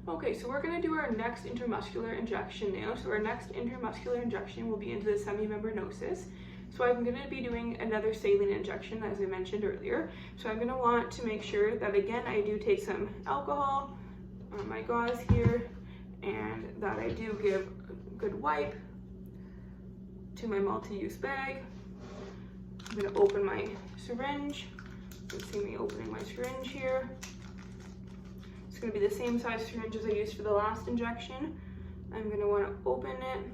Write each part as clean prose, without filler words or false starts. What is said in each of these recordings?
Okay, so we're gonna do our next intramuscular injection now. So our next intramuscular injection will be into the semimembranosus. So I'm gonna be doing another saline injection, as I mentioned earlier. So I'm gonna want to make sure that, again, I do take some alcohol on my gauze here, and that I do give a good wipe to my multi-use bag. I'm gonna open my syringe. You can see me opening my syringe here. It's gonna be the same size syringe as I used for the last injection. I'm gonna wanna open it,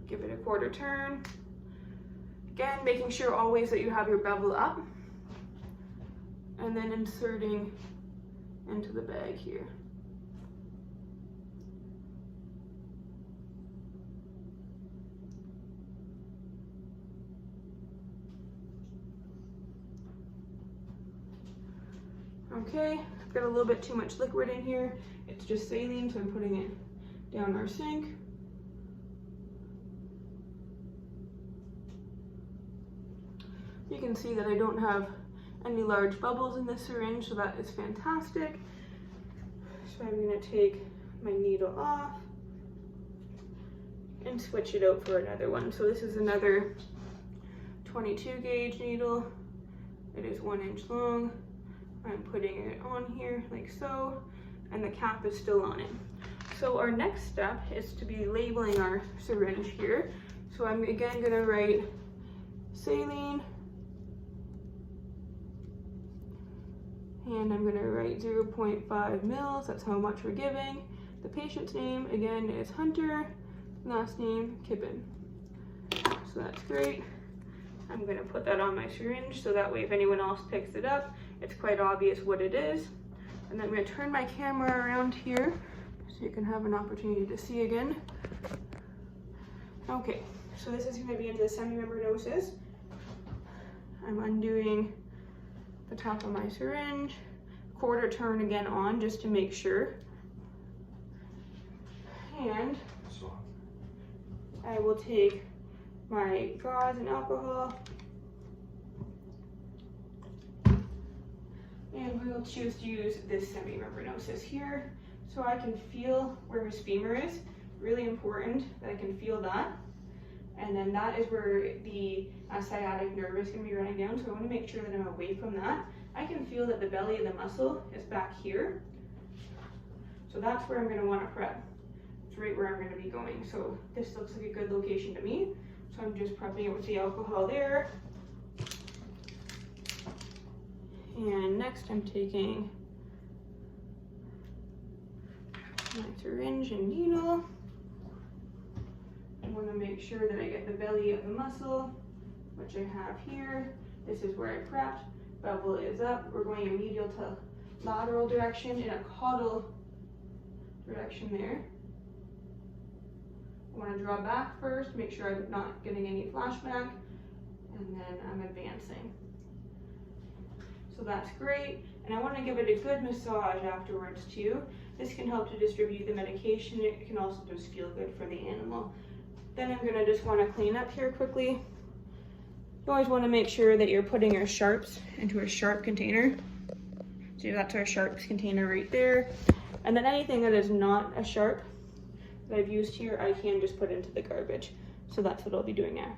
give it a quarter turn. Again, making sure always that you have your bevel up, and then inserting into the bag here. Okay, I've got a little bit too much liquid in here. It's just saline, so I'm putting it down our sink. You can see that I don't have any large bubbles in this syringe, so that is fantastic. So I'm gonna take my needle off and switch it out for another one. So this is another 22 gauge needle. It is 1 inch long. I'm putting it on here like so, and the cap is still on it. So our next step is to be labeling our syringe here. So I'm again gonna write saline, and I'm gonna write 0.5 mils, that's how much we're giving. The patient's name, again, is Hunter, last name, Kippen. So that's great. I'm gonna put that on my syringe so that way if anyone else picks it up, it's quite obvious what it is. And then I'm gonna turn my camera around here so you can have an opportunity to see again. Okay, so this is gonna be into the semimembranosus. I'm undoing the top of my syringe, quarter turn again on just to make sure. And I will take my gauze and alcohol, and we will choose to use this semimembranosus here so I can feel where his femur is. Really important that I can feel that. And then that is where the sciatic nerve is going to be running down, so I want to make sure that I'm away from that. I can feel that the belly of the muscle is back here, so that's where I'm going to want to prep. It's right where I'm going to be going, so this looks like a good location to me. So I'm just prepping it with the alcohol there. And next I'm taking my syringe and needle. I want to make sure that I get the belly of the muscle, which I have here. This is where I prepped. Bevel is up. We're going in medial to lateral direction in a caudal direction there. I want to draw back first, make sure I'm not getting any flashback, and then I'm advancing. So that's great, and I want to give it a good massage afterwards too. This can help to distribute the medication. It can also just feel good for the animal. Then I'm going to just want to clean up here quickly. You always want to make sure that you're putting your sharps into a sharp container. So that's our sharps container right there. And then anything that is not a sharp that I've used here, I can just put into the garbage. So that's what I'll be doing now.